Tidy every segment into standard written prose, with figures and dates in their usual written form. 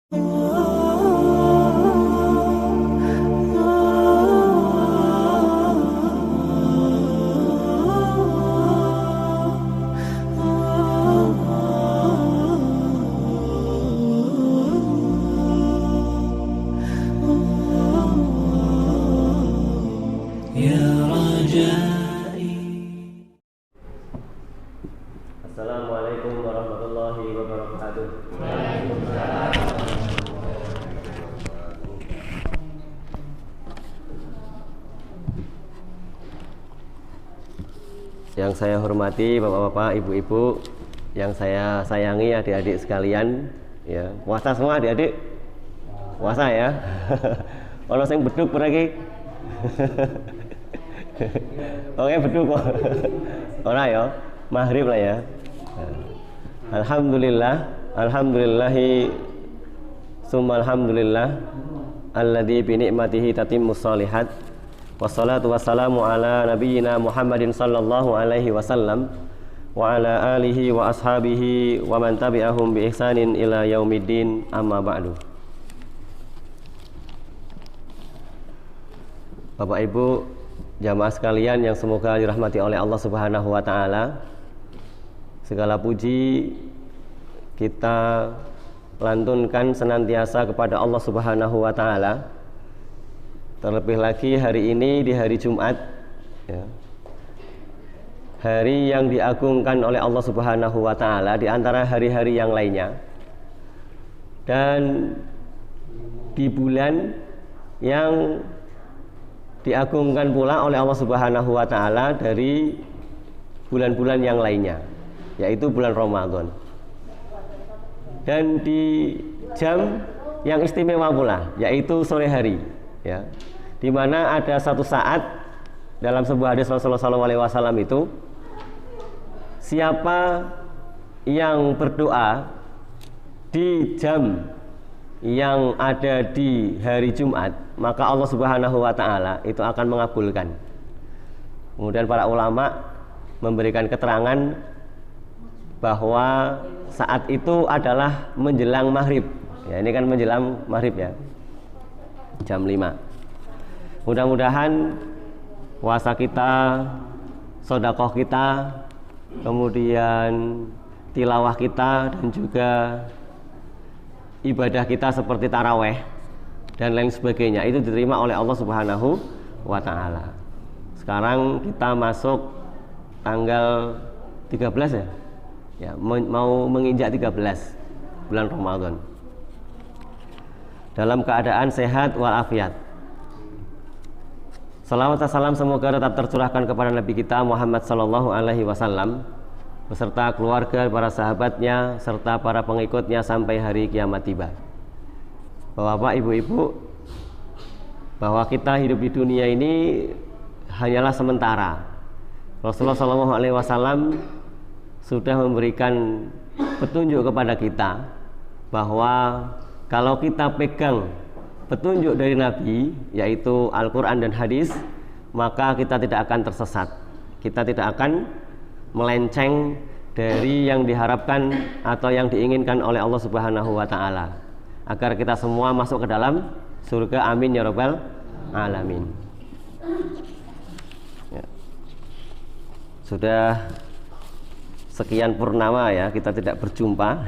Assalamualaikum warahmatullahi wabarakatuh. Yang saya hormati bapak-bapak, ibu-ibu, yang saya sayangi adik-adik sekalian, ya. Puasa semua adik-adik? Puasa ya. Kalau sing beduk lagi. Oke, beduk kok. Ora ya. Maghrib lah ya. Alhamdulillahi summa alhamdulillah alladzi bi ni'matihi tatimmus shalihat. Wassalatu wassalamu ala nabiyyina Muhammadin sallallahu alaihi wasallam wa ala alihi wa ashabihi wa man tabi'ahum bi ihsanin ila yaumiddin, amma ba'du. Bapak Ibu jamaah sekalian yang semoga dirahmati oleh Allah Subhanahu wa taala, segala puji kita lantunkan senantiasa kepada Allah Subhanahu wa taala. Terlebih lagi hari ini di hari Jumat, ya, hari yang diagungkan oleh Allah Subhanahu wa taala di antara hari-hari yang lainnya, dan di bulan yang diagungkan pula oleh Allah Subhanahu wa taala dari bulan-bulan yang lainnya, yaitu bulan Ramadan. Dan di jam yang istimewa pula, yaitu sore hari, ya, di mana ada satu saat dalam sebuah hadis Rasulullah SAW itu, siapa yang berdoa di jam yang ada di hari Jumat, maka Allah Subhanahu wa taala itu akan mengabulkan. Kemudian para ulama memberikan keterangan bahwa saat itu adalah menjelang maghrib. Ya, ini kan menjelang maghrib ya, jam 5. Mudah-mudahan puasa kita, sedekah kita, kemudian tilawah kita, dan juga ibadah kita seperti taraweh dan lain sebagainya itu diterima oleh Allah Subhanahu wa taala. Sekarang kita masuk tanggal 13 ya. Ya, mau menginjak 13 bulan Ramadan. Dalam keadaan sehat walafiat. Salawat dan salam semoga tetap tercurahkan kepada Nabi kita Muhammad sallallahu alaihi wasallam beserta keluarga, para sahabatnya, serta para pengikutnya sampai hari kiamat tiba. Bapak, ibu-ibu, bahwa kita hidup di dunia ini hanyalah sementara. Rasulullah SAW sudah memberikan petunjuk kepada kita bahwa kalau kita pegang petunjuk dari Nabi, yaitu Al-Quran dan hadis, maka kita tidak akan tersesat, kita tidak akan melenceng dari yang diharapkan atau yang diinginkan oleh Allah Subhanahu wa taala, agar kita semua masuk ke dalam surga. Amin ya rabbal alamin. Ya. Sudah sekian purnama ya kita tidak berjumpa.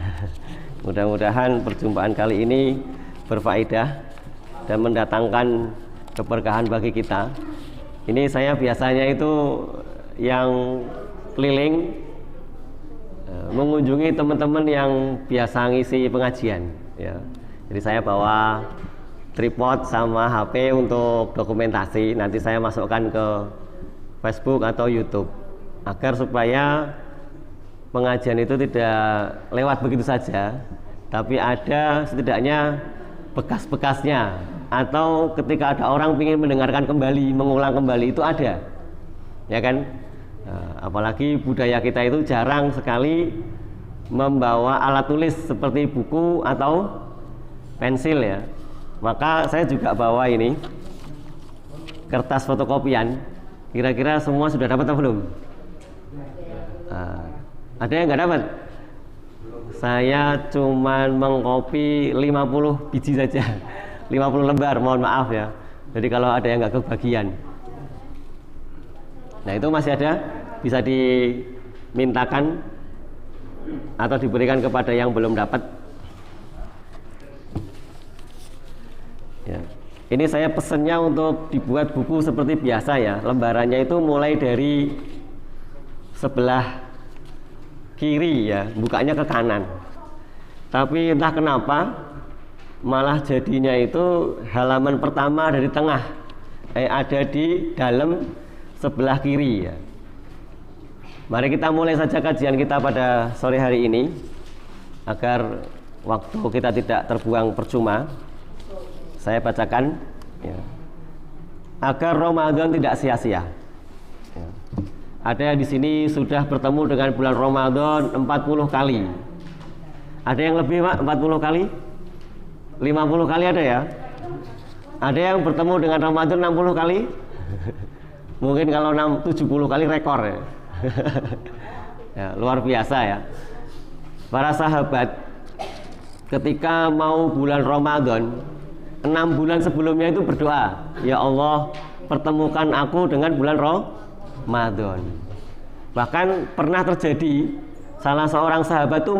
Mudah-mudahan perjumpaan kali ini berfaedah dan mendatangkan keberkahan bagi kita. Ini saya biasanya itu yang keliling mengunjungi teman-teman yang biasa ngisi pengajian, ya. Jadi saya bawa tripod sama HP untuk dokumentasi. Nanti saya masukkan ke Facebook atau YouTube agar supaya pengajian itu tidak lewat begitu saja, tapi ada setidaknya bekas-bekasnya, atau ketika ada orang ingin mendengarkan kembali, mengulang kembali, itu ada, ya kan? Apalagi budaya kita itu jarang sekali membawa alat tulis seperti buku atau pensil ya. Maka saya juga bawa ini kertas fotokopian. Kira-kira semua sudah dapat atau belum? Ada yang nggak dapat? Saya cuman mengkopi 50 biji saja. 50 lembar, mohon maaf ya. Jadi kalau ada yang nggak kebagian. Nah itu masih ada, bisa dimintakan atau diberikan kepada yang belum dapat. Ya. Ini saya pesennya untuk dibuat buku seperti biasa ya. Lembarannya itu mulai dari sebelah kiri ya, bukanya ke kanan. Tapi entah kenapa malah jadinya itu halaman pertama dari tengah, ada di dalam sebelah kiri ya. Mari kita mulai saja kajian kita pada sore hari ini agar waktu kita tidak terbuang percuma. Saya bacakan ya, agar Ramadan tidak sia-sia ya. Ada yang di sini sudah bertemu dengan bulan Ramadan 40 kali. Ada yang lebih Pak, 40 kali? 50 kali ada ya? Ada yang bertemu dengan Ramadan 60 kali? Mungkin kalau 70 kali rekor ya. Ya, luar biasa ya. Para sahabat ketika mau bulan Ramadan 6 bulan sebelumnya itu berdoa, ya Allah pertemukan aku dengan bulan Ramadan. Bahkan pernah terjadi salah seorang sahabat itu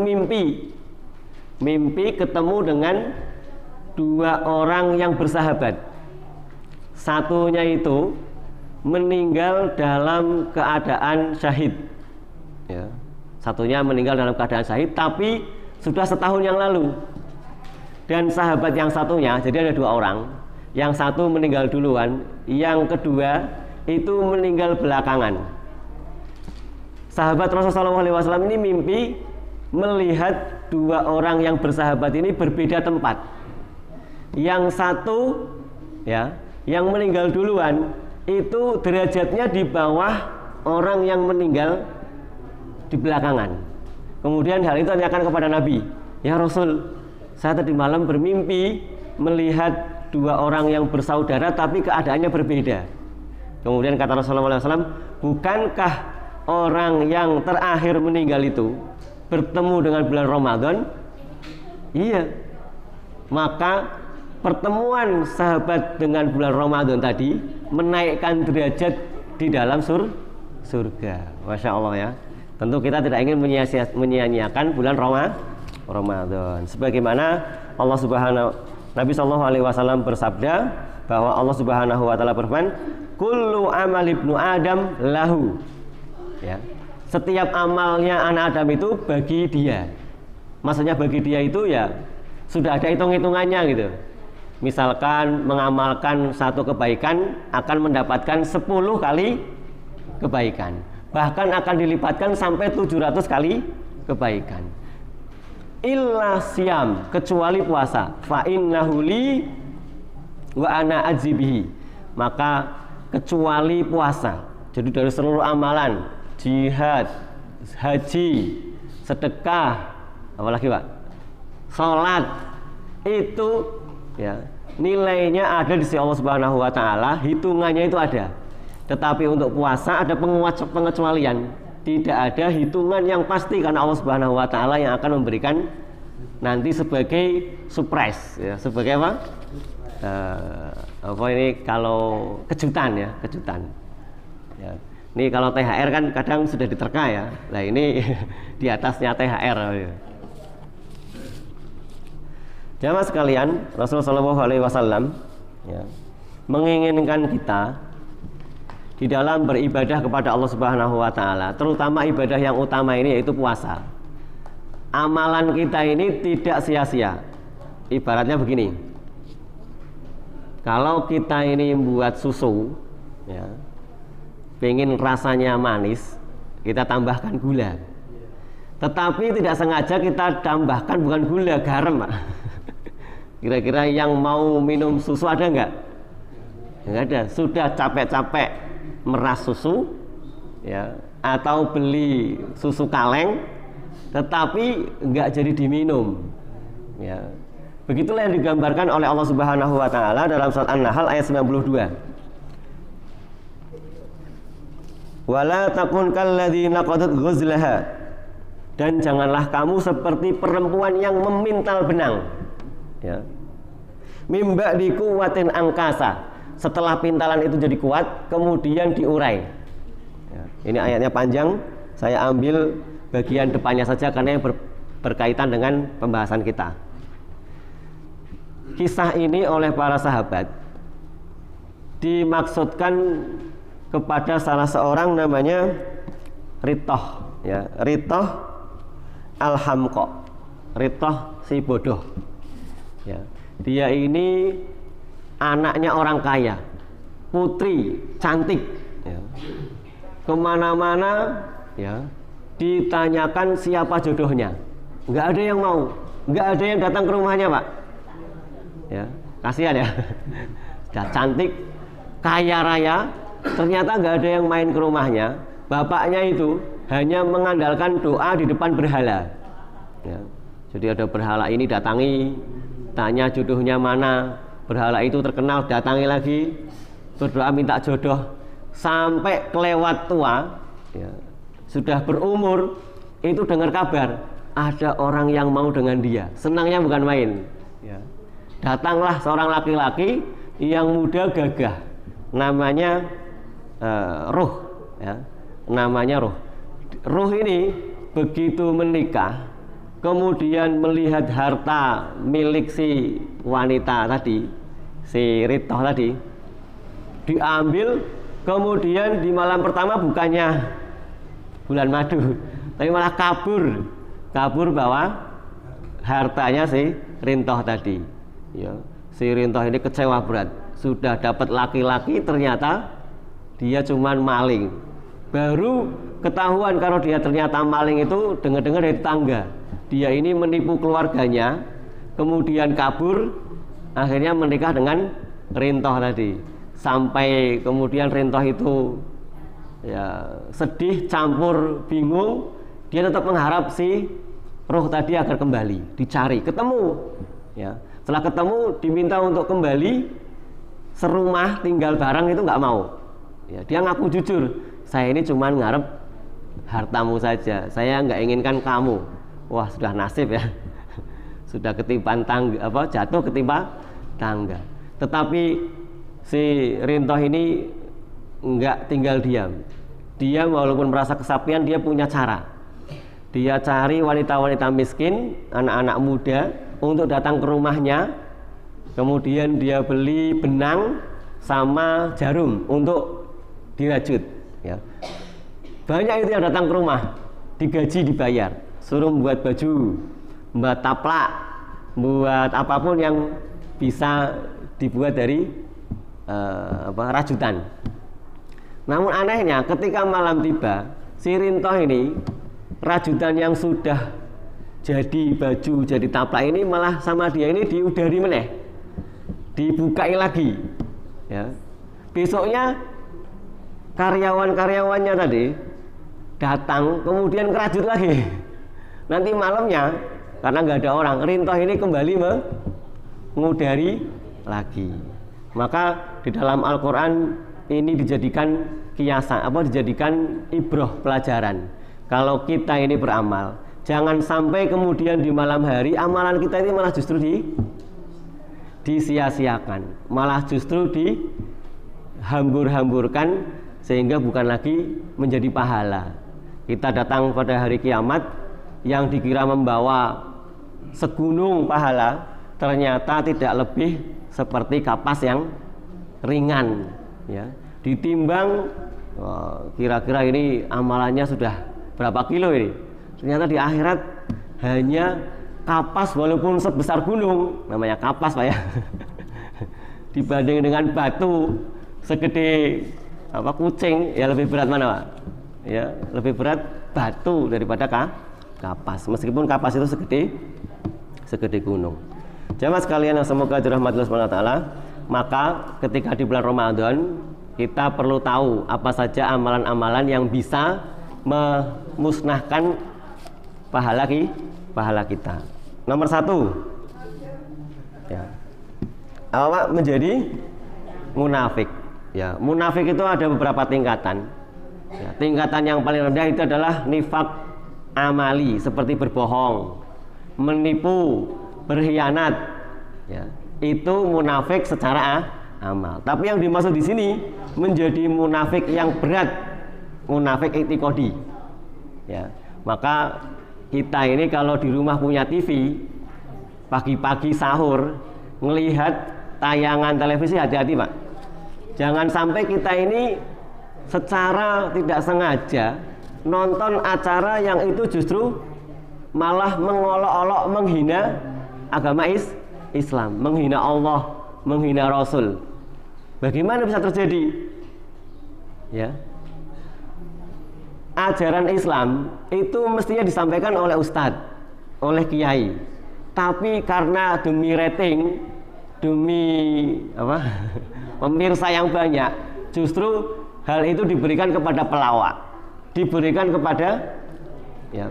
mimpi ketemu dengan 2 orang yang bersahabat. Satunya itu meninggal dalam keadaan syahid ya. Satunya meninggal dalam keadaan syahid tapi sudah setahun yang lalu. Dan sahabat yang satunya, jadi ada 2 orang. Yang satu meninggal duluan, yang kedua itu meninggal belakangan. Sahabat Rasulullah SAW ini mimpi melihat 2 orang yang bersahabat ini berbeda tempat. Yang satu ya, yang meninggal duluan itu derajatnya di bawah orang yang meninggal di belakangan. Kemudian hal itu ditanyakan kepada Nabi, ya Rasul, saya tadi malam bermimpi melihat 2 orang yang bersaudara tapi keadaannya berbeda. Kemudian kata Rasulullah SAW, bukankah orang yang terakhir meninggal itu bertemu dengan bulan Ramadan? Iya. Maka pertemuan sahabat dengan bulan Ramadan tadi menaikkan derajat di dalam surga. Masya Allah ya. Tentu kita tidak ingin menyia-nyiakan bulan Ramadan. Sebagaimana Nabi Shallallahu Alaihi Wasallam bersabda bahwa Allah Subhanahu Wa Taala berfirman, kullu amal ibnu Adam lahu. Ya. Setiap amalnya anak Adam itu bagi dia. Maksudnya bagi dia itu ya sudah ada hitung-hitungannya gitu. Misalkan mengamalkan satu kebaikan akan mendapatkan 10 kali kebaikan. Bahkan akan dilipatkan sampai 700 kali kebaikan. Illa siam, kecuali puasa. Fa innahu li wa ana ajibihi. Maka kecuali puasa. Jadi dari seluruh amalan, jihad, haji, sedekah, apalagi Pak? Salat itu ya, nilainya ada di sisi Allah Subhanahu wa taala, hitungannya itu ada. Tetapi untuk puasa ada pengecualian. Tidak ada hitungan yang pasti karena Allah Subhanahu wa taala yang akan memberikan nanti sebagai surprise ya, sebagai apa? Apa ini kalau kejutan ya, kejutan. Ya. Ini kalau THR kan kadang sudah diterka ya. Nah, ini di atasnya THR ya. Jamaah sekalian, Rasulullah SAW ya, menginginkan kita di dalam beribadah kepada Allah Subhanahu wa taala, terutama ibadah yang utama ini yaitu puasa. Amalan kita ini tidak sia-sia. Ibaratnya begini. Kalau kita ini membuat susu ya, pengen rasanya manis, kita tambahkan gula. Tetapi tidak sengaja kita tambahkan bukan gula, garam, Pak. Kira-kira yang mau minum susu ada enggak? Enggak ada. Sudah capek-capek meras susu ya, atau beli susu kaleng tetapi enggak jadi diminum ya. Begitulah yang digambarkan oleh Allah Subhanahu wa taala dalam surat An-Nahl ayat 92. Wala takun kalladzi naqadat ghuzlaha. dan janganlah kamu seperti perempuan yang memintal benang, ya. Mimba di kuwatin angkasa, setelah pintalan itu jadi kuat kemudian diurai, ya. Ini ayatnya panjang, saya ambil bagian depannya saja karena yang berkaitan dengan pembahasan kita. Kisah ini oleh para sahabat dimaksudkan kepada salah seorang namanya Ritoh, ya. Ritoh Al-Hamqa, Ritoh si bodoh, ya. Dia ini anaknya orang kaya, putri cantik, ya. Kemana-mana, ya, ditanyakan siapa jodohnya, nggak ada yang mau, nggak ada yang datang ke rumahnya, Pak, ya. Kasihan ya. Sudah cantik, kaya raya, ternyata nggak ada yang main ke rumahnya. Bapaknya itu hanya mengandalkan doa di depan berhala, ya. Jadi ada berhala ini datangi, tanya jodohnya mana, berhala itu terkenal datangi lagi, berdoa minta jodoh, sampai kelewat tua, ya, sudah berumur, itu dengar kabar ada orang yang mau dengan dia, senangnya bukan main, ya. Datanglah seorang laki-laki yang muda gagah, namanya Ruh, ya. Namanya Ruh. Ruh ini begitu menikah, kemudian melihat harta milik si wanita tadi, si Ritoh tadi, diambil, kemudian di malam pertama bukannya bulan madu, tapi malah kabur bawa hartanya si Ritoh tadi, ya. Si Ritoh ini kecewa berat, sudah dapat laki-laki ternyata dia cuman maling. Baru ketahuan kalau dia ternyata maling itu dengar-dengar dari tetangga. Dia ini menipu keluarganya, kemudian kabur, akhirnya menikah dengan Ritoh tadi. Sampai kemudian Ritoh itu, ya, sedih campur bingung, dia tetap mengharap si Ruh tadi agar kembali, dicari, ketemu, ya. Setelah ketemu diminta untuk kembali serumah tinggal bareng, itu nggak mau, ya. Dia ngaku jujur, saya ini cuma ngarep hartamu saja, saya nggak inginkan kamu. Wah, sudah nasib ya. Sudah ketiban tangga, jatuh ketimpa tangga. Tetapi si Ritoh ini nggak tinggal diam. Dia walaupun merasa kesepian, dia punya cara. Dia cari wanita-wanita miskin, anak-anak muda untuk datang ke rumahnya. Kemudian dia beli benang sama jarum untuk dirajut, ya. Banyak itu yang datang ke rumah, digaji, dibayar, suruh membuat baju, membuat taplak, buat apapun yang bisa dibuat dari rajutan. Namun anehnya ketika malam tiba, si Ritoh ini rajutan yang sudah jadi baju, jadi taplak ini malah sama dia ini diudari meneh, dibukai lagi, ya. Besoknya karyawan-karyawannya tadi datang, kemudian kerajut lagi. Nanti malamnya karena nggak ada orang, Ritoh ini kembali mengudari lagi. Maka di dalam Al-Quran ini dijadikan kiasan, dijadikan ibroh, pelajaran. Kalau kita ini beramal, jangan sampai kemudian di malam hari amalan kita ini malah justru disia-siakan, malah justru dihambur-hamburkan, sehingga bukan lagi menjadi pahala. Kita datang pada hari kiamat yang dikira membawa segunung pahala, ternyata tidak lebih seperti kapas yang ringan, ya. Ditimbang, kira-kira ini amalannya sudah berapa kilo ini, ternyata di akhirat hanya kapas walaupun sebesar gunung, namanya kapas, Pak, ya. Dibanding dengan batu segede kucing, ya lebih berat mana, Pak? Ya, lebih berat batu daripada kapas, meskipun kapas itu segede gunung. Jamaah sekalian yang semoga dirahmati Allah Subhanahu wa taala, maka ketika di bulan Ramadan kita perlu tahu apa saja amalan-amalan yang bisa memusnahkan pahala kita. Nomor 1, ya, apa menjadi munafik. Ya, munafik itu ada beberapa tingkatan. Ya, tingkatan yang paling rendah itu adalah nifak amali, seperti berbohong, menipu, berkhianat, ya, itu munafik secara amal. Tapi yang dimaksud di sini menjadi munafik yang berat, munafik i'tiqadi. Ya, maka kita ini kalau di rumah punya TV, pagi-pagi sahur ngelihat tayangan televisi, hati-hati Pak. Jangan sampai kita ini secara tidak sengaja nonton acara yang itu justru malah mengolok-olok menghina agama Islam, menghina Allah, menghina Rasul. Bagaimana bisa terjadi? Ya. Ajaran Islam itu mestinya disampaikan oleh ustadz, oleh kiai. Tapi karena demi rating, demi pemirsa yang banyak, justru hal itu diberikan kepada pelawak, diberikan kepada ya,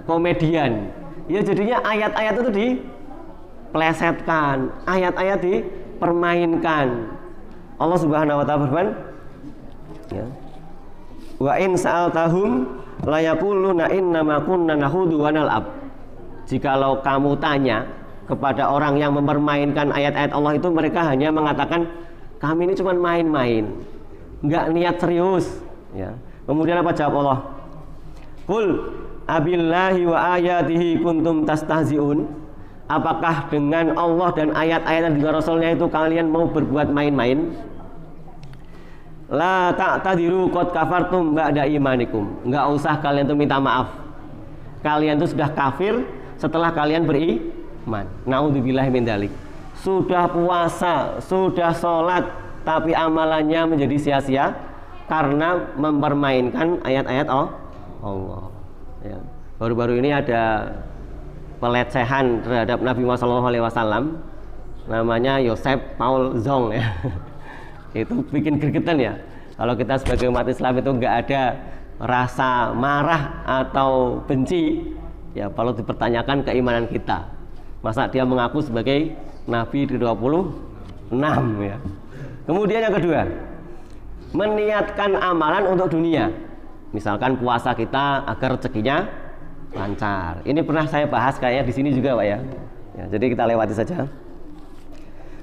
komedian. Ya jadinya ayat-ayat itu diplesetkan, ayat-ayat dipermainkan. Allah Subhanahu wa taala berfirman, ya, wa in sa'altahum la yaquluna innama kunna nahudu wa nal'ab. Jikalau kamu tanya kepada orang yang mempermainkan ayat-ayat Allah itu, mereka hanya mengatakan kami ini cuma main-main, enggak niat serius, ya. Kemudian apa jawab Allah? Qul abillahi wa ayatihi kuntum tastahzi'un. Apakah dengan Allah dan ayat-ayat dan juga Rasulnya itu kalian mau berbuat main-main? La ta'tadiru qad kafartum ba'da imanikum. Enggak usah kalian tuh minta maaf. Kalian tuh sudah kafir setelah kalian beriman. Naudzubillahi min dzalik. Sudah puasa, sudah sholat, tapi amalannya menjadi sia-sia karena mempermainkan ayat-ayat Allah. Ya. Baru-baru ini ada pelecehan terhadap Nabi Muhammad SAW, namanya Yosef Paul Zong, ya. Itu bikin gregetan ya. Kalau kita sebagai umat Islam itu nggak ada rasa marah atau benci, ya kalau dipertanyakan keimanan kita. Masa dia mengaku sebagai Nabi ke-26, ya. Kemudian yang kedua, meniatkan amalan untuk dunia. Misalkan puasa kita agar rezekinya lancar. Ini pernah saya bahas kayaknya di sini juga, Pak, ya. Ya, jadi kita lewati saja.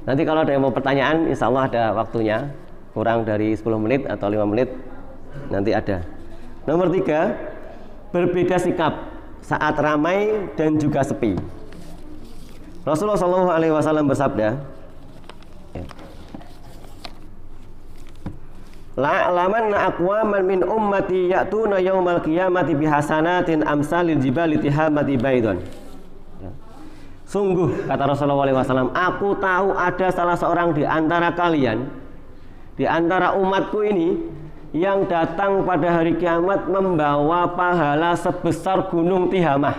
Nanti kalau ada yang mau pertanyaan, insya Allah ada waktunya, kurang dari 10 menit atau 5 menit nanti ada. Nomor 3, berbeda sikap saat ramai dan juga sepi. Rasulullah SAW bersabda, la'lamanna aqwaman min ummati ya'tuna yaumal qiyamati bihasanatin amsalil jibali tihamati baidon. Sungguh, kata Rasulullah SAW, aku tahu ada salah seorang di antara kalian, di antara umatku ini, yang datang pada hari kiamat membawa pahala sebesar gunung Tihamah.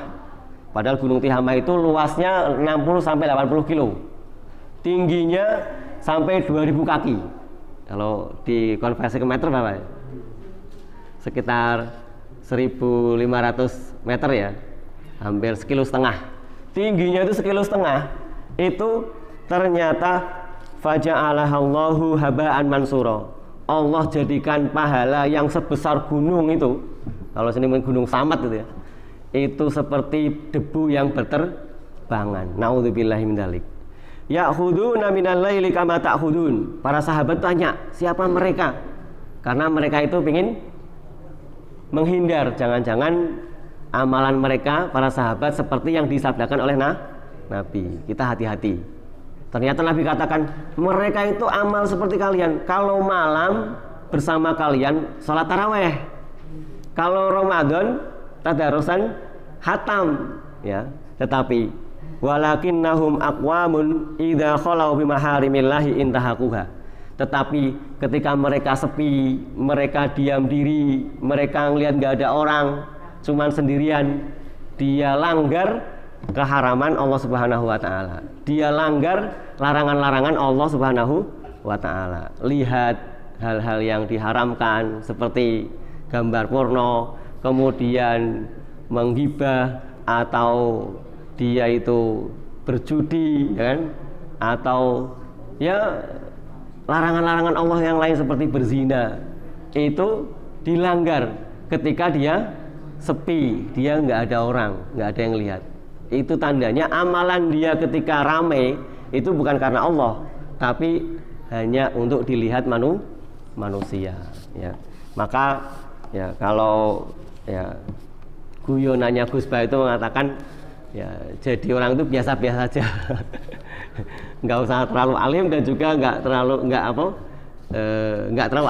Padahal gunung Tihamah itu luasnya 60-80 kilo, tingginya sampai 2000 kaki. Kalau dikonversi ke meter berapa? Sekitar 1500 meter, ya, hampir 1,5 kilo. Tingginya itu 1,5 kilo. Itu ternyata faja'alahallahu haba'an mansura. Allah jadikan pahala yang sebesar gunung itu, kalau sini gunung Samat itu, ya, itu seperti debu yang berterbangan. Naudzubillahi min dzalik. Ya'khuduna minal laili kama ta'khudun. Para sahabat tanya, siapa mereka? Karena mereka itu ingin menghindar, jangan-jangan amalan mereka para sahabat seperti yang disabdakan oleh Nabi. Kita hati-hati. Ternyata Nabi katakan, mereka itu amal seperti kalian. Kalau malam bersama kalian sholat taraweh, kalau Ramadan tadarusan hatam, ya. Tetapi walakinnahum aqwamun idza khalau bimaharimillahi intahaquha. Tetapi ketika mereka sepi, mereka diam diri, mereka ngelihat nggak ada orang, cuman sendirian, dia langgar keharaman Allah Subhanahu wa taala. Dia langgar larangan-larangan Allah Subhanahu wa taala. Lihat hal-hal yang diharamkan seperti gambar porno, kemudian menggibah, atau dia itu berjudi, kan? Atau ya larangan-larangan Allah yang lain seperti berzina, itu dilanggar ketika dia sepi, dia nggak ada orang, nggak ada yang lihat. Itu tandanya amalan dia ketika ramai itu bukan karena Allah, tapi hanya untuk dilihat manusia. Ya. Maka ya kalau ya guyonannya Gus Bah itu mengatakan ya jadi orang itu biasa-biasa saja, nggak usah terlalu alim dan juga nggak terlalu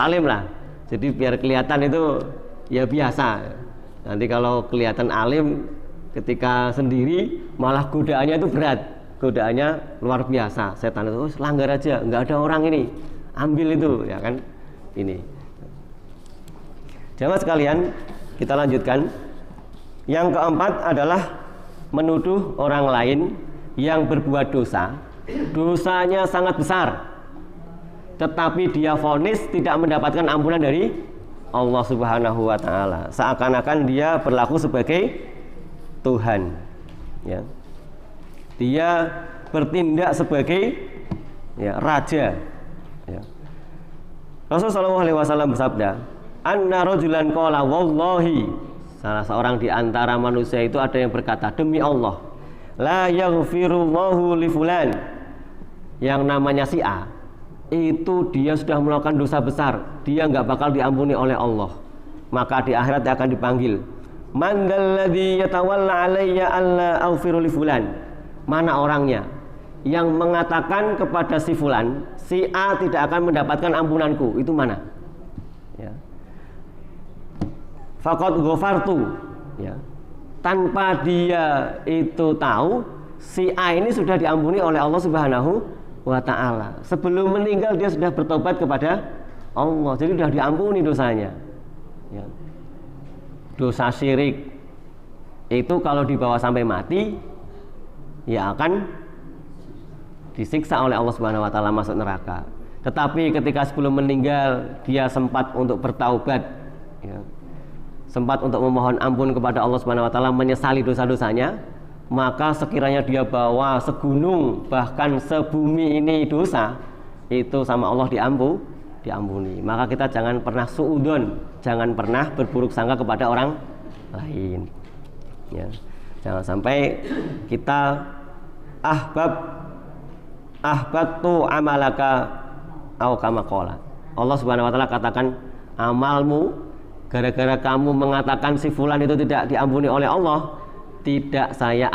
alim lah. Jadi biar kelihatan itu ya biasa. Nanti kalau kelihatan alim ketika sendiri malah godaannya itu berat, godaannya luar biasa. Setan itu langgar aja, nggak ada orang ini, ambil itu, ya kan? Ini. Jamaah sekalian, kita lanjutkan. Yang keempat adalah menuduh orang lain yang berbuat dosa. Dosanya sangat besar, tetapi dia vonis tidak mendapatkan ampunan dari Allah Subhanahu wa taala. Seakan-akan dia berlaku sebagai Tuhan, ya. Dia bertindak sebagai ya, raja, ya. Rasulullah SAW bersabda, "Anna rajulan qala wallahi." Salah seorang di antara manusia itu ada yang berkata, demi Allah, la yaghfirullahu li fulan. Yang namanya si A itu dia sudah melakukan dosa besar, dia nggak bakal diampuni oleh Allah. Maka di akhirat dia akan dipanggil, man dalladzi yatawalla alayya alla aghfiru li fulan. Mana orangnya yang mengatakan kepada si fulan, si A tidak akan mendapatkan ampunanku, itu mana? Ya. Faqad ghafartu, ya. Tanpa dia itu tahu, si A ini sudah diampuni oleh Allah Subhanahu wa ta'ala. Sebelum meninggal dia sudah bertobat kepada Allah, jadi sudah diampuni dosanya, ya. Dosa syirik itu kalau dibawa sampai mati ya akan disiksa oleh Allah Subhanahu wa taala, masuk neraka. Tetapi ketika sebelum meninggal dia sempat untuk bertaubat, ya, sempat untuk memohon ampun kepada Allah Subhanahu wa taala, menyesali dosa-dosanya, maka sekiranya dia bawa segunung bahkan sebumi ini dosa, itu sama Allah diampuni. Maka kita jangan pernah suudzon, jangan pernah berburuk sangka kepada orang lain, ya. Jangan sampai kita ahbabtu amalaka au kama qala. Allah Subhanahu wa taala katakan, amalmu gara-gara kamu mengatakan si fulan itu tidak diampuni oleh Allah, tidak saya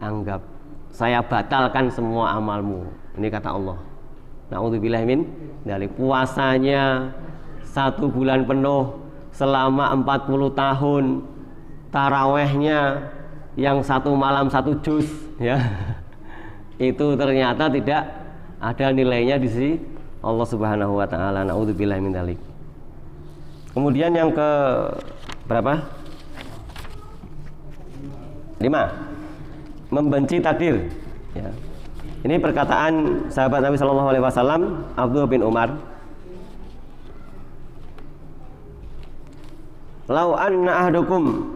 anggap, saya batalkan semua amalmu. Ini kata Allah. Na'udzubillahi min dzalik. Puasanya 1 bulan penuh selama 40 tahun, tarawehnya yang 1 malam 1 juz, ya. Itu ternyata tidak ada nilainya di sisi Allah Subhanahu wa taala. Na'udzubillahi min dzalik. Kemudian yang ke berapa? 5. Membenci takdir, ya. Ini perkataan sahabat Nabi Shallallahu Alaihi Wasallam, Abdullah bin Umar. Lau anna ahdukum,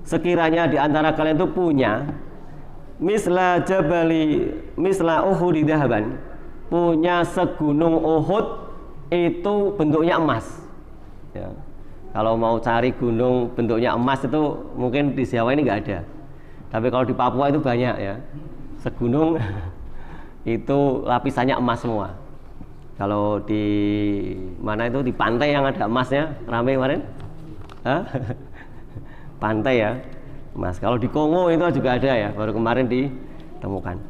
sekiranya di antara kalian itu punya misla Uhud dahaban, punya segunung Uhud itu bentuknya emas, ya. Kalau mau cari gunung bentuknya emas itu mungkin di Jawa ini nggak ada, tapi kalau di Papua itu banyak, ya. Segunung itu lapisannya emas semua. Kalau di mana itu di pantai yang ada emasnya ramai kemarin, pantai, ya, emas. Kalau di Kongo itu juga ada, ya, baru kemarin ditemukan.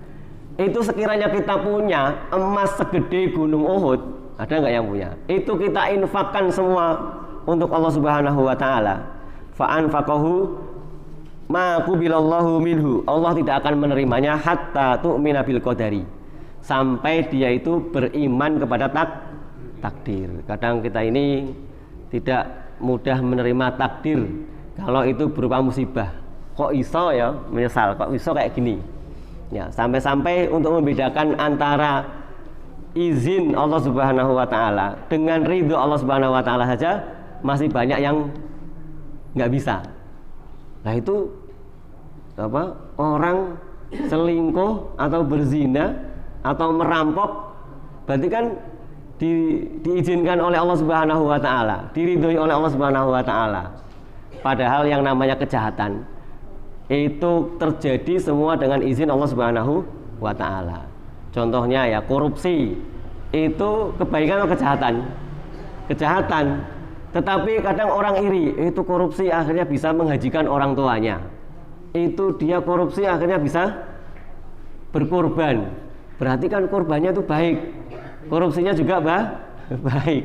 Itu sekiranya kita punya emas segede gunung Uhud, ada nggak yang punya? Itu kita infakkan semua untuk Allah Subhanahu wa taala. Fa anfaqahu ma qubilallahu minhu, Allah tidak akan menerimanya hatta tu'mina bil qadari, sampai dia itu beriman kepada takdir. Kadang kita ini tidak mudah menerima takdir kalau itu berupa musibah. Kok iso, ya, menyesal, kok iso kayak gini, ya. Sampai-sampai untuk membedakan antara izin Allah Subhanahu wa taala dengan ridho Allah Subhanahu wa taala saja masih banyak yang nggak bisa. Nah, itu apa? Orang selingkuh atau berzina atau merampok, berarti kan diizinkan oleh Allah Subhanahu wa taala, diridhoi oleh Allah Subhanahu wa taala. Padahal yang namanya kejahatan itu terjadi semua dengan izin Allah Subhanahu wa taala. Contohnya ya korupsi, itu kebaikan atau kejahatan? Kejahatan. Tetapi kadang orang iri, itu korupsi akhirnya bisa menghajikan orang tuanya. Itu dia korupsi akhirnya bisa berkorban. Berarti kan korbannya itu baik. Korupsinya juga baik.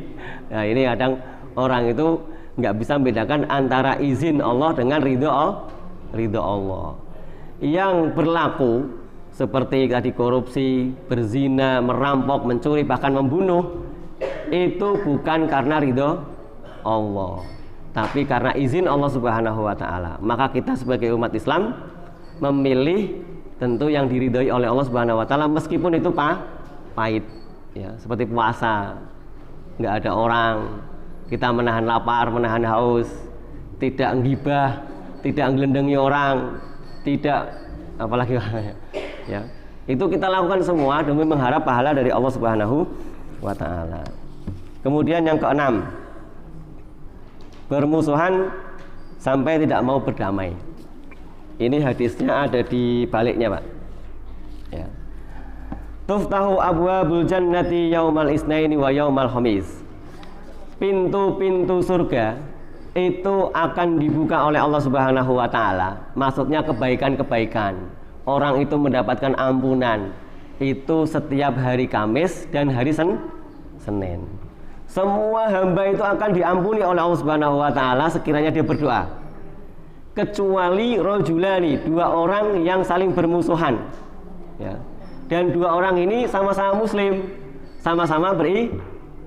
Nah, ini kadang orang itu nggak bisa membedakan antara izin Allah dengan ridho Allah. Yang berlaku seperti tadi korupsi, berzina, merampok, mencuri, bahkan membunuh, itu bukan karena ridho Allah, tapi karena izin Allah Subhanahu wa taala. Maka kita sebagai umat Islam memilih tentu yang diridhoi oleh Allah Subhanahu wa taala meskipun itu pahit. Ya, seperti puasa. Enggak ada orang, kita menahan lapar, menahan haus, tidak ngibah, tidak ngelendengi orang, tidak apalagi ya. Itu kita lakukan semua demi mengharap pahala dari Allah Subhanahu wa taala. Kemudian yang keenam, bermusuhan sampai tidak mau berdamai. Ini hadisnya ada di baliknya, Pak. Ya. Tuftahu abwabul jannati yaumal isnaini wa yaumal khamis. Pintu-pintu surga itu akan dibuka oleh Allah Subhanahu wa taala. Maksudnya kebaikan-kebaikan. Orang itu mendapatkan ampunan itu setiap hari Kamis dan hari Senin. Semua hamba itu akan diampuni oleh Allah Subhanahu wa taala sekiranya dia berdoa. Kecuali rajulani, dua orang yang saling bermusuhan. Ya. Dan dua orang ini sama-sama muslim, sama-sama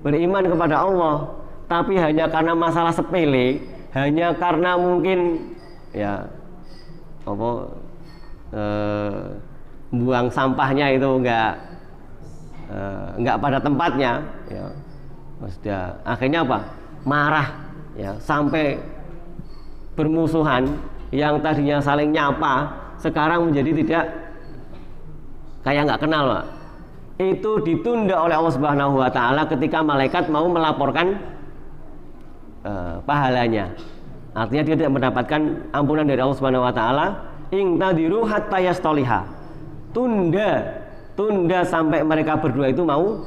beriman kepada Allah, tapi hanya karena masalah sepele, hanya karena mungkin ya buang sampahnya itu enggak pada tempatnya, ya. Maksudnya akhirnya apa? Marah, ya, sampai bermusuhan. Yang tadinya saling nyapa sekarang menjadi tidak kayak nggak kenal, Pak. Itu ditunda oleh Allah Subhanahu wa taala ketika malaikat mau melaporkan pahalanya. Artinya dia tidak mendapatkan ampunan dari Allah Subhanahu wa taala. Ingtadiru hatta yastoliha. Tunda sampai mereka berdua itu mau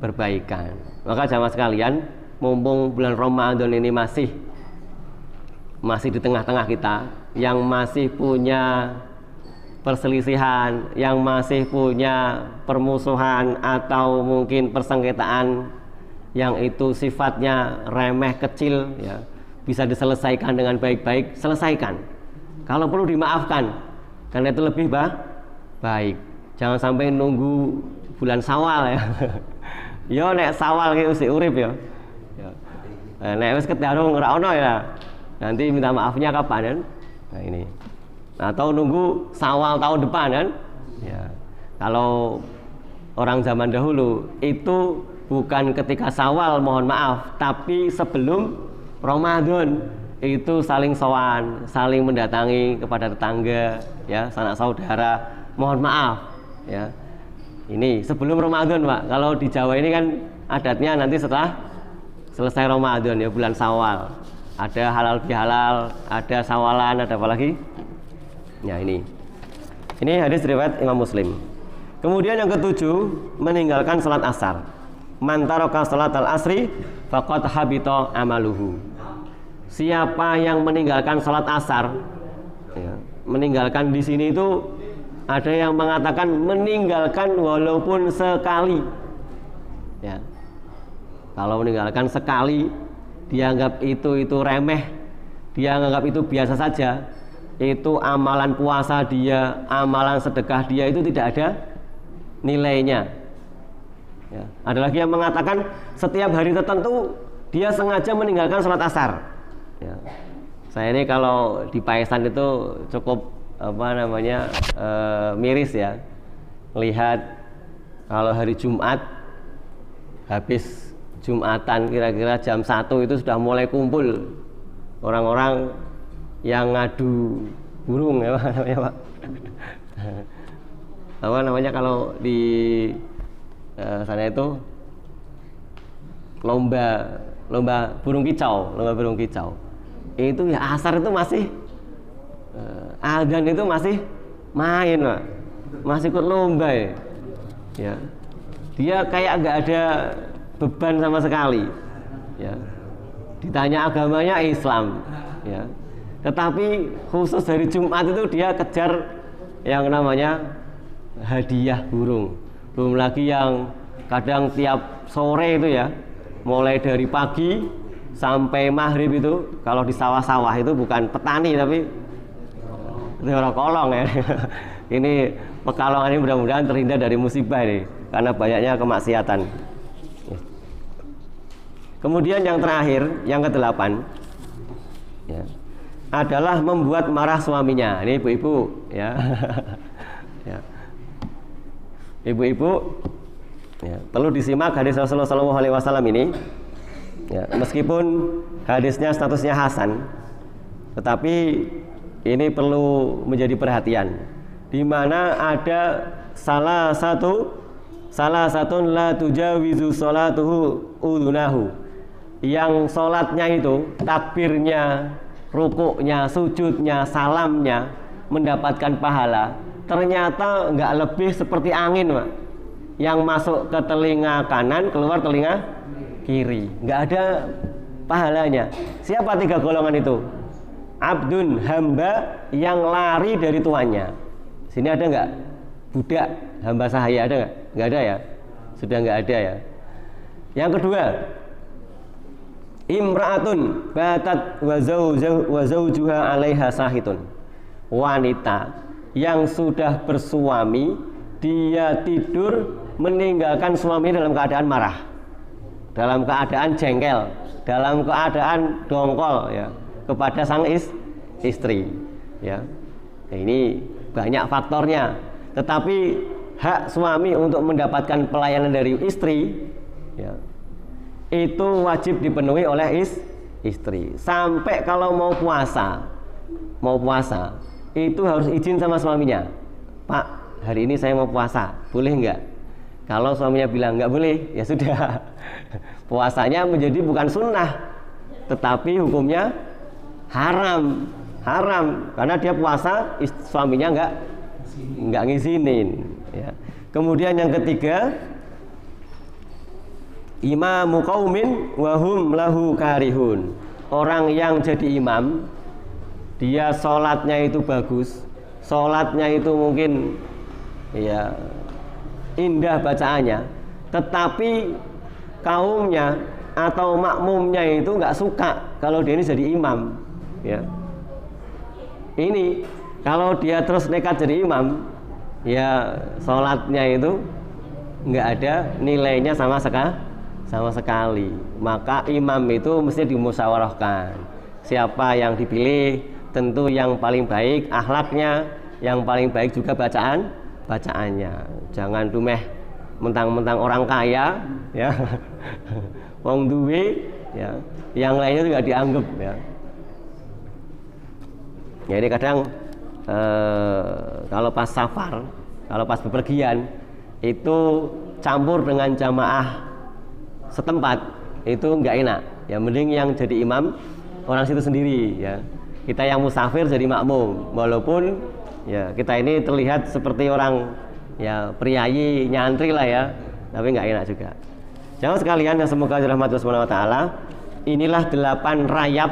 berbaikan. Maka jamaah sekalian, mumpung bulan Ramadan ini masih di tengah-tengah kita, yang masih punya perselisihan, yang masih punya permusuhan atau mungkin persengketaan yang itu sifatnya remeh kecil, ya, bisa diselesaikan dengan baik-baik, selesaikan. Kalau perlu dimaafkan, karena itu lebih baik. Jangan sampai nunggu bulan Syawal, ya. Yo nek Syawal ki usih urip ya. Nek wis ketarung ora ono ya. Nanti minta maafnya kapan kan? Nah ini. Atau nunggu Syawal tahun depan kan? Ya. Kalau orang zaman dahulu itu bukan ketika Syawal mohon maaf, tapi sebelum Ramadan itu saling sowan, saling mendatangi kepada tetangga, ya, sanak saudara, mohon maaf, ya. Ini sebelum Ramadan, Pak. Kalau di Jawa ini kan adatnya nanti setelah selesai Ramadan, ya, bulan Syawal. Ada halal bihalal, ada sawalan, ada apa lagi? Ya, ini hadis riwayat Imam Muslim. Kemudian yang ketujuh, meninggalkan salat asar. Man taraka salatal asri faqad habita amaluhu. Siapa yang meninggalkan salat asar, ya, meninggalkan di sini itu ada yang mengatakan meninggalkan walaupun sekali, ya. Kalau meninggalkan sekali, dianggap itu remeh, dia anggap itu biasa saja. Itu amalan puasa dia, amalan sedekah dia itu tidak ada nilainya, ya. Ada lagi yang mengatakan setiap hari tertentu dia sengaja meninggalkan salat asar, ya. Saya ini kalau di Paisan itu cukup miris, ya, melihat kalau hari Jumat habis Jumatan kira-kira jam 1 itu sudah mulai kumpul orang-orang yang ngadu burung, ya, namanya, Pak. Apa namanya kalau di sana itu lomba burung kicau, itu ya asar itu masih adzan itu masih main, Pak. Masih ikut lomba ya. Dia kayak nggak ada beban sama sekali ya. Ditanya agamanya Islam ya. Tetapi khusus hari Jumat itu dia kejar yang namanya hadiah burung. Belum lagi yang kadang tiap sore itu ya, mulai dari pagi sampai maghrib itu, kalau di sawah-sawah itu bukan petani tapi itu orang kolong ya. Ini Pekalongan ini mudah-mudahan terhindar dari musibah nih, karena banyaknya kemaksiatan. Kemudian yang terakhir, yang ke-8 ya, adalah membuat marah suaminya. Ini ibu-ibu ya. Ya. Ibu-ibu ya, perlu disimak hadis Rasulullah SAW ini ya, meskipun hadisnya statusnya hasan, tetapi ini perlu menjadi perhatian, di mana ada salah satu la tujawizu sholatuhu udunahu, yang sholatnya itu takbirnya, rukuknya, sujudnya, salamnya mendapatkan pahala, ternyata nggak lebih seperti angin, Pak, yang masuk ke telinga kanan keluar telinga kiri, nggak ada pahalanya. Siapa 3 golongan itu? Abdun, hamba yang lari dari tuannya. Sini ada nggak? Budak, hamba sahaya, ada nggak? Nggak ada ya? Sudah nggak ada ya. Yang kedua, imra'atun batat wa zawjuha 'alaiha sahitun. Wanita yang sudah bersuami, dia tidur meninggalkan suami dalam keadaan marah, dalam keadaan jengkel, dalam keadaan dongkol ya kepada sang istri ya. Ini banyak faktornya, tetapi hak suami untuk mendapatkan pelayanan dari istri ya, itu wajib dipenuhi oleh istri. Sampai kalau mau puasa itu harus izin sama suaminya. Pak, hari ini saya mau puasa, boleh nggak? Kalau suaminya bilang nggak boleh, ya sudah. Puasanya menjadi bukan sunnah, tetapi hukumnya haram, karena dia puasa, suaminya nggak ngizinin. Ya. Kemudian yang ketiga, imamu qaumin wahum lahu karihun. Orang yang jadi imam, dia sholatnya itu bagus, sholatnya itu mungkin ya indah bacaannya, tetapi kaumnya atau makmumnya itu nggak suka kalau dia ini jadi imam ya. Ini kalau dia terus nekat jadi imam ya, sholatnya itu nggak ada nilainya sama sekali. Maka imam itu mesti dimusyawarahkan. Siapa yang dipilih, tentu yang paling baik akhlaknya, yang paling baik juga bacaannya. Jangan dumeh mentang-mentang orang kaya ya, wong duwe ya, yang lainnya juga dianggap ya. Jadi kadang kalau pas safar, kalau pas bepergian itu campur dengan jamaah setempat itu nggak enak ya. Mending yang jadi imam orang situ sendiri ya. Kita yang musafir jadi makmum, walaupun ya kita ini terlihat seperti orang ya priayi nyantri lah ya, tapi nggak enak juga. Jangan sekalian yang semoga dirahmati Allah Subhanahu wa taala, inilah 8 rayap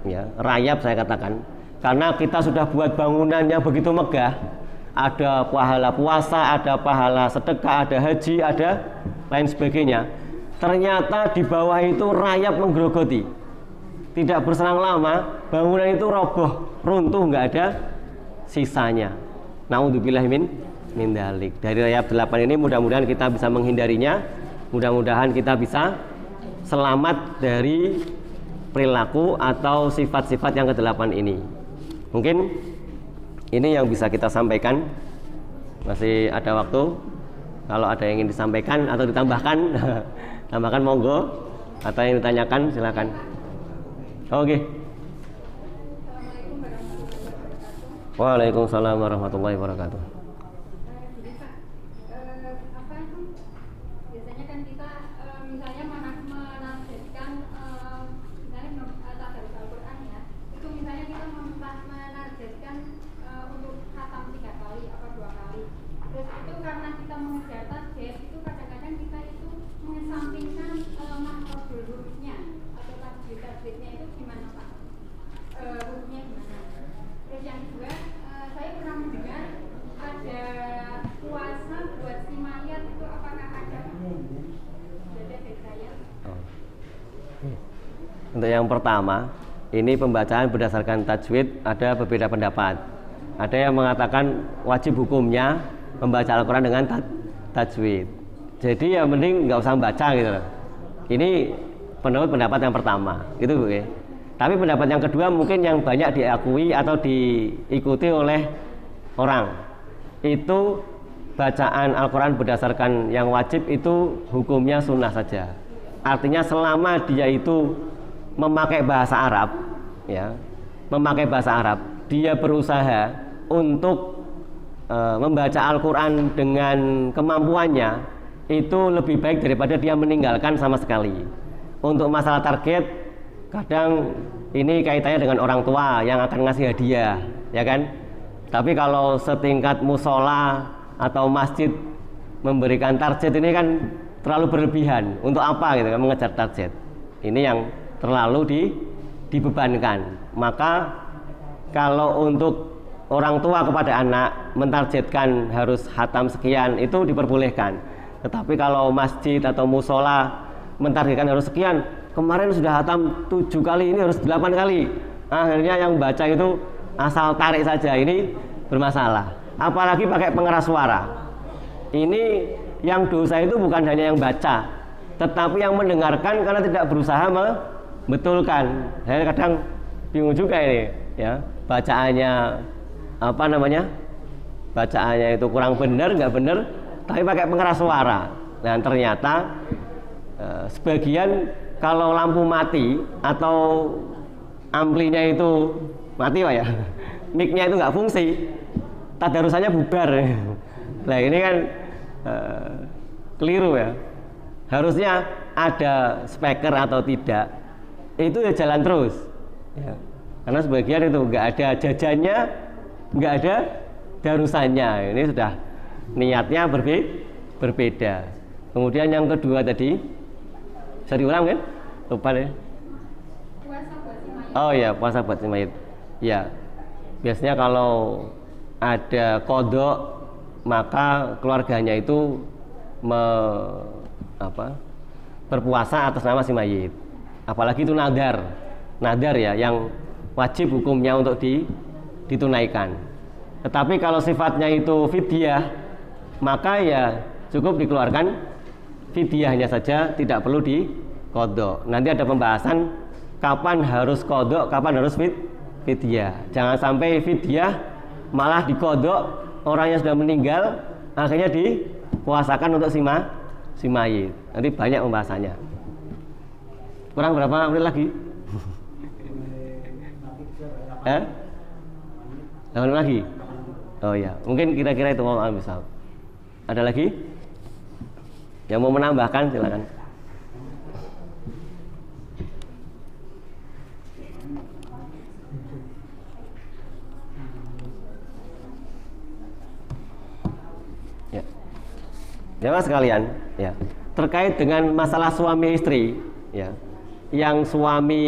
ya, rayap saya katakan, karena kita sudah buat bangunan yang begitu megah, ada pahala puasa, ada pahala sedekah, ada haji, ada lain sebagainya. Ternyata di bawah itu rayap menggerogoti, tidak berselang lama bangunan itu roboh, runtuh, nggak ada sisanya. Naudzubillah min dzalik. Dari rayap 8 ini mudah-mudahan kita bisa menghindarinya, mudah-mudahan kita bisa selamat dari perilaku atau sifat-sifat yang ke-8 ini. Mungkin ini yang bisa kita sampaikan. Masih ada waktu. Kalau ada yang ingin disampaikan atau ditambahkan, tambahkan monggo. Atau yang ditanyakan silakan. Oke. Waalaikumsalam warahmatullahi wabarakatuh. Biasanya kan kita misalnya menafsirkan misalnya tadarus Al-Qur'an ya, mengejar target itu kadang-kadang kita itu mengesampingkan makhrajul hurufnya atau targetnya itu gimana Pak? Hurufnya gimana? Terus yang kedua, saya pernah mendengar ada puasa buat si mayat itu apakah ada dari saya? Untuk yang pertama, ini pembacaan berdasarkan tajwid ada berbeda pendapat. Ada yang mengatakan wajib hukumnya membaca Al-Quran dengan tajwid. Jadi ya mending nggak usah membaca gitu loh. Ini pendapat yang pertama, itu Bu ya. Tapi pendapat yang kedua mungkin yang banyak diakui atau diikuti oleh orang. Itu bacaan Al-Quran berdasarkan yang wajib itu hukumnya sunnah saja. Artinya selama dia itu memakai bahasa Arab, ya, memakai bahasa Arab, dia berusaha untuk membaca Al-Quran dengan kemampuannya, itu lebih baik daripada dia meninggalkan sama sekali. Untuk masalah target, kadang ini kaitannya dengan orang tua yang akan ngasih hadiah, ya kan? Tapi kalau setingkat musola atau masjid memberikan target ini kan terlalu berlebihan. Untuk apa gitu kan mengejar target? Ini yang terlalu dibebankan. Maka kalau untuk orang tua kepada anak mentargetkan harus hatam sekian itu diperbolehkan. Tetapi kalau masjid atau musola mentargetkan harus sekian, kemarin sudah hatam 7 kali, ini harus 8 kali. Akhirnya yang baca itu asal tarik saja, ini bermasalah. Apalagi pakai pengeras suara. Ini yang dosa itu bukan hanya yang baca, tetapi yang mendengarkan karena tidak berusaha betulkan. Saya kadang bingung juga ini, ya, bacaannya apa namanya? Bacaannya itu kurang benar, nggak benar, tapi pakai pengeras suara. Dan ternyata sebagian kalau lampu mati atau amplinya itu mati Pak ya, mic-nya itu nggak fungsi, tadarusannya bubar. Nah ini kan keliru ya. Harusnya ada speaker atau tidak, itu ya jalan terus ya. Karena sebagian itu nggak ada jajannya, nggak ada darusannya. Ini sudah niatnya berbeda. Kemudian yang kedua tadi bisa diulang kan? Lupa deh. Puasa buat si mayat. Oh ya, puasa buat si mayat. Ya, biasanya kalau ada kodok maka keluarganya itu berpuasa atas nama si mayit. Apalagi itu nadar ya, yang wajib hukumnya untuk ditunaikan. Tetapi kalau sifatnya itu fidyah, maka ya cukup dikeluarkan fidyahnya saja, tidak perlu diqodho. Nanti ada pembahasan kapan harus qodho, kapan harus fidyah. Jangan sampai fidyah malah diqodho, orang yang sudah meninggal akhirnya dipuasakan untuk si mayit. Nanti banyak pembahasannya. Kurang berapa menit lagi? 8 menit lagi? Oh ya, mungkin kira-kira itu mau bisa. Ada lagi? Yang mau menambahkan silakan. Ya. Jamaah sekalian, ya. Terkait dengan masalah suami istri, ya. Yang suami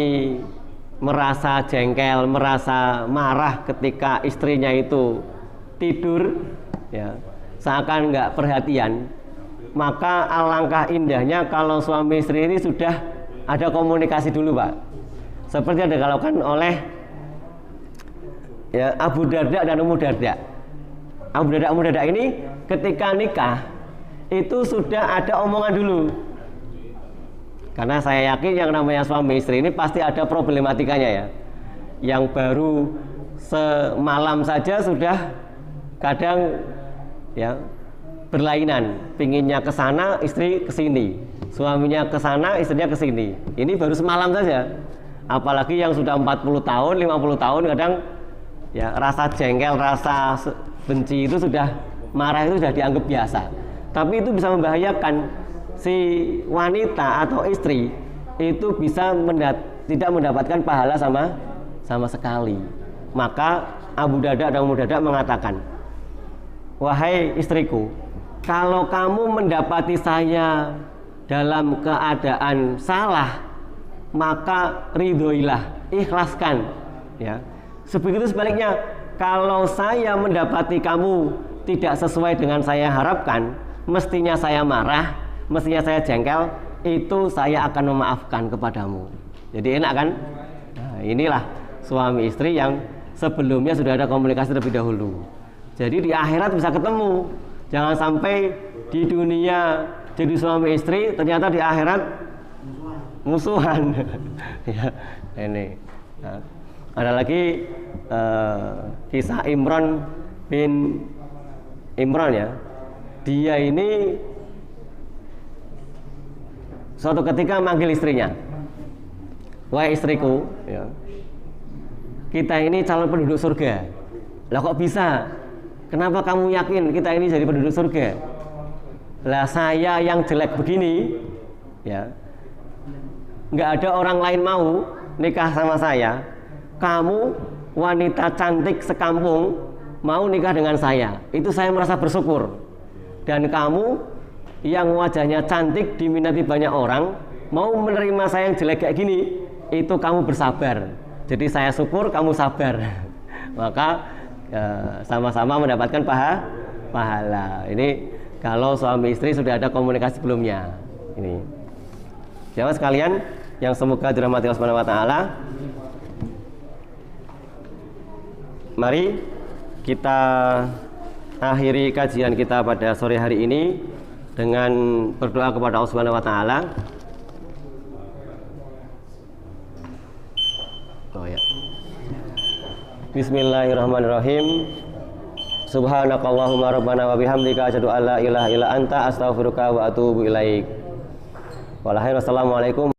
merasa jengkel, merasa marah ketika istrinya itu tidur, ya, seakan nggak perhatian, maka alangkah indahnya kalau suami istri ini sudah ada komunikasi dulu Pak, seperti yang dilakukan oleh ya, Abu Darda dan Ummu Darda. Abu Darda Ummu Darda ini ketika nikah itu sudah ada omongan dulu, karena saya yakin yang namanya suami istri ini pasti ada problematikanya ya, yang baru semalam saja sudah kadang ya berlainan, pinginnya ke sana, istri ke sini, suaminya ke sana, istrinya ke sini. Ini baru semalam saja. Apalagi yang sudah 40 tahun, 50 tahun kadang ya rasa jengkel, rasa benci itu sudah, marah itu sudah dianggap biasa. Tapi itu bisa membahayakan si wanita atau istri, itu bisa tidak mendapatkan pahala sama sekali. Maka Abu Darda dan Ummu Darda mengatakan, wahai istriku, kalau kamu mendapati saya dalam keadaan salah, maka ridhoilah, ikhlaskan, ya. Sebegitu sebaliknya, kalau saya mendapati kamu tidak sesuai dengan saya harapkan, mestinya saya marah, mestinya saya jengkel, itu saya akan memaafkan kepadamu. Jadi enak kan? Nah, inilah suami istri yang sebelumnya sudah ada komunikasi terlebih dahulu. Jadi di akhirat bisa ketemu. Jangan sampai di dunia jadi suami istri, ternyata di akhirat musuhan. Ya, ini. Nah, ada lagi kisah Imran bin Imran, ya. Dia ini suatu ketika manggil istrinya, wahai istriku, ya, kita ini calon penduduk surga. Lah kok bisa? Kenapa kamu yakin kita ini jadi penduduk surga? Lah saya yang jelek begini, ya, nggak ada orang lain mau nikah sama saya. Kamu wanita cantik sekampung mau nikah dengan saya. Itu saya merasa bersyukur. Dan kamu yang wajahnya cantik diminati banyak orang mau menerima saya yang jelek kayak gini, itu kamu bersabar. Jadi saya syukur, kamu sabar. Maka sama-sama mendapatkan pahala. Ini kalau suami istri sudah ada komunikasi sebelumnya. Ini jamaah sekalian yang semoga dirahmati Allah Subhanahu wa taala. Mari kita akhiri kajian kita pada sore hari ini dengan berdoa kepada Allah Subhanahu wa taala. Oh ya. Bismillahirrahmanirrahim. Subhanakallahumma rabbana wa bihamdika asyhadu an la ilaha illa anta astaghfiruka wa atubu ilaik. Wassalamualaikum